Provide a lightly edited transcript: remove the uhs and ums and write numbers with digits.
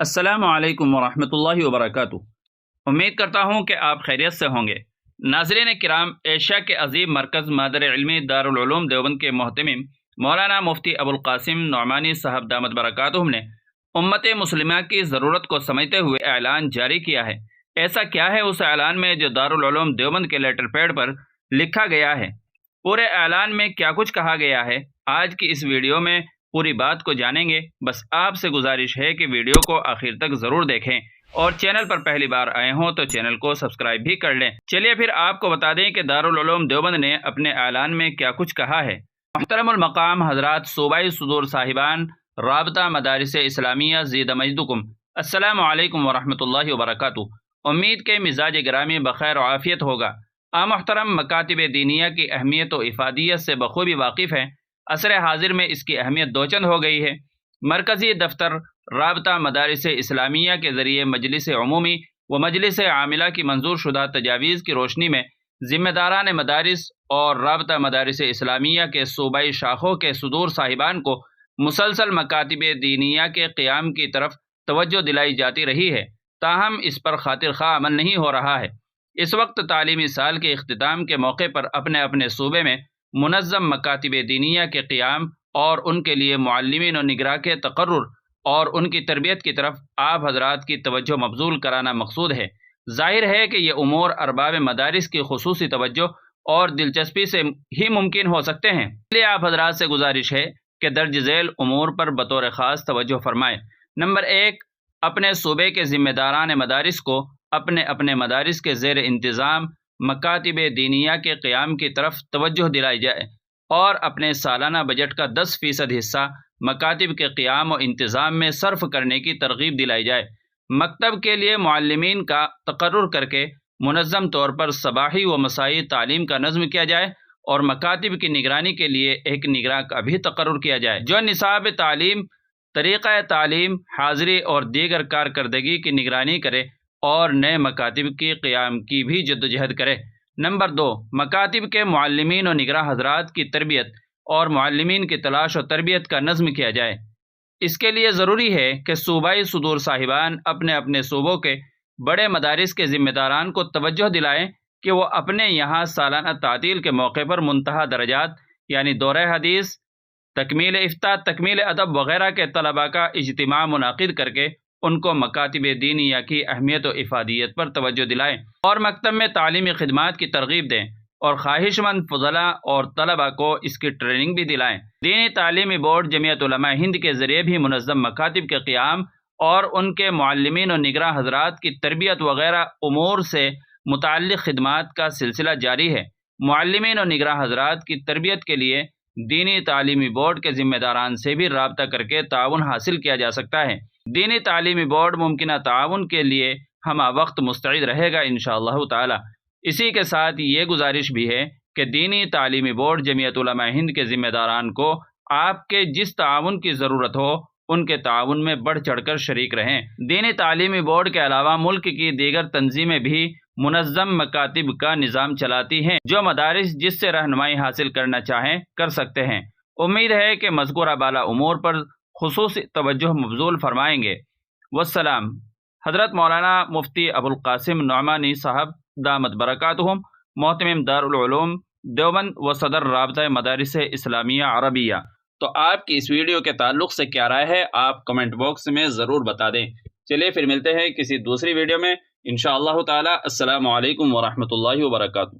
السلام علیکم ورحمۃ اللہ وبرکاتہ۔ امید کرتا ہوں کہ آپ خیریت سے ہوں گے۔ ناظرین کرام، ایشیا کے عظیم مرکز مادر علمی دارالعلوم دیوبند کے محتمم مولانا مفتی ابوالقاسم نعمانی صاحب دامت برکاتہم نے امت مسلمہ کی ضرورت کو سمجھتے ہوئے اعلان جاری کیا ہے۔ ایسا کیا ہے اس اعلان میں جو دارالعلوم دیوبند کے لیٹر پیڈ پر لکھا گیا ہے؟ پورے اعلان میں کیا کچھ کہا گیا ہے، آج کی اس ویڈیو میں پوری بات کو جانیں گے۔ بس آپ سے گزارش ہے کہ ویڈیو کو آخر تک ضرور دیکھیں، اور چینل پر پہلی بار آئے ہوں تو چینل کو سبسکرائب بھی کر لیں۔ چلیے پھر آپ کو بتا دیں کہ دارالعلوم دیوبند نے اپنے اعلان میں کیا کچھ کہا ہے۔ محترم المقام حضرات، صوبائی صدور صاحبان، رابطہ مدارس اسلامیہ زید مجدکم، السلام علیکم ورحمۃ اللہ وبرکاتہ۔ امید کے مزاج گرامی بخیر و عافیت ہوگا۔ محترم، مکاتب دینیہ کی اہمیت و افادیت سے بخوبی واقف ہیں۔ عصر حاضر میں اس کی اہمیت دوچند ہو گئی ہے۔ مرکزی دفتر رابطہ مدارس اسلامیہ کے ذریعے مجلس عمومی و مجلس عاملہ کی منظور شدہ تجاویز کی روشنی میں ذمہ داران مدارس اور رابطہ مدارس اسلامیہ کے صوبائی شاخوں کے صدور صاحبان کو مسلسل مکاتب دینیہ کے قیام کی طرف توجہ دلائی جاتی رہی ہے، تاہم اس پر خاطر خواہ عمل نہیں ہو رہا ہے۔ اس وقت تعلیمی سال کے اختتام کے موقع پر اپنے اپنے صوبے میں منظم مکاتب دینیہ کے قیام اور ان کے لیے معلمین و نگراں کے تقرر اور ان کی تربیت کی طرف آپ حضرات کی توجہ مبذول کرانا مقصود ہے۔ ظاہر ہے کہ یہ امور ارباب مدارس کی خصوصی توجہ اور دلچسپی سے ہی ممکن ہو سکتے ہیں، اس لیے آپ حضرات سے گزارش ہے کہ درج ذیل امور پر بطور خاص توجہ فرمائیں۔ نمبر 1، اپنے صوبے کے ذمہ داران مدارس کو اپنے اپنے مدارس کے زیر انتظام مکاتب دینیہ کے قیام کی طرف توجہ دلائی جائے اور اپنے سالانہ بجٹ کا 10% حصہ مکاتب کے قیام و انتظام میں صرف کرنے کی ترغیب دلائی جائے۔ مکتب کے لیے معلمین کا تقرر کر کے منظم طور پر صباحی و مسائی تعلیم کا نظم کیا جائے اور مکاتب کی نگرانی کے لیے ایک نگراں کا بھی تقرر کیا جائے جو نصاب تعلیم، طریقہ تعلیم، حاضری اور دیگر کارکردگی کی نگرانی کرے اور نئے مکاتب کی قیام کی بھی جدوجہد کرے۔ نمبر 2، مکاتب کے معلمین و نگراں حضرات کی تربیت اور معلمین کی تلاش و تربیت کا نظم کیا جائے۔ اس کے لیے ضروری ہے کہ صوبائی صدور صاحبان اپنے اپنے صوبوں کے بڑے مدارس کے ذمہ داران کو توجہ دلائیں کہ وہ اپنے یہاں سالانہ تعطیل کے موقع پر منتہا درجات یعنی دورہ حدیث، تکمیل افتاء، تکمیل ادب وغیرہ کے طلباء کا اجتماع منعقد کر کے ان کو مکاتب دینیہ کی اہمیت و افادیت پر توجہ دلائیں اور مکتب میں تعلیمی خدمات کی ترغیب دیں اور خواہش مند فضلاء اور طلباء کو اس کی ٹریننگ بھی دلائیں۔ دینی تعلیمی بورڈ جمعیت علماء ہند کے ذریعے بھی منظم مکاتب کے قیام اور ان کے معلمین و نگراں حضرات کی تربیت وغیرہ امور سے متعلق خدمات کا سلسلہ جاری ہے۔ معلمین و نگراں حضرات کی تربیت کے لیے دینی تعلیمی بورڈ کے ذمہ داران سے بھی رابطہ کر کے تعاون حاصل کیا جا سکتا ہے۔ دینی تعلیمی بورڈ ممکنہ تعاون کے لیے ہمہ وقت مستعد رہے گا انشاءاللہ تعالی۔ اسی کے ساتھ یہ گزارش بھی ہے کہ دینی تعلیمی بورڈ جمعیت علماء ہند کے ذمہ داران کو آپ کے جس تعاون کی ضرورت ہو ان کے تعاون میں بڑھ چڑھ کر شریک رہیں۔ دینی تعلیمی بورڈ کے علاوہ ملک کی دیگر تنظیمیں بھی منظم مکاتب کا نظام چلاتی ہیں جو مدارس جس سے رہنمائی حاصل کرنا چاہیں کر سکتے ہیں۔ امید ہے کہ مذکورہ بالا امور پر خصوصی توجہ مبذول فرمائیں گے۔ والسلام۔ حضرت مولانا مفتی ابوالقاسم نعمانی صاحب دامت برکاتہم، محتمم دارالعلوم دیوبند و صدر رابطہ مدارس اسلامیہ عربیہ۔ تو آپ کی اس ویڈیو کے تعلق سے کیا رائے ہے، آپ کمنٹ باکس میں ضرور بتا دیں۔ چلیے پھر ملتے ہیں کسی دوسری ویڈیو میں انشاءاللہ تعالی۔ السلام علیکم ورحمۃ اللہ وبرکاتہ۔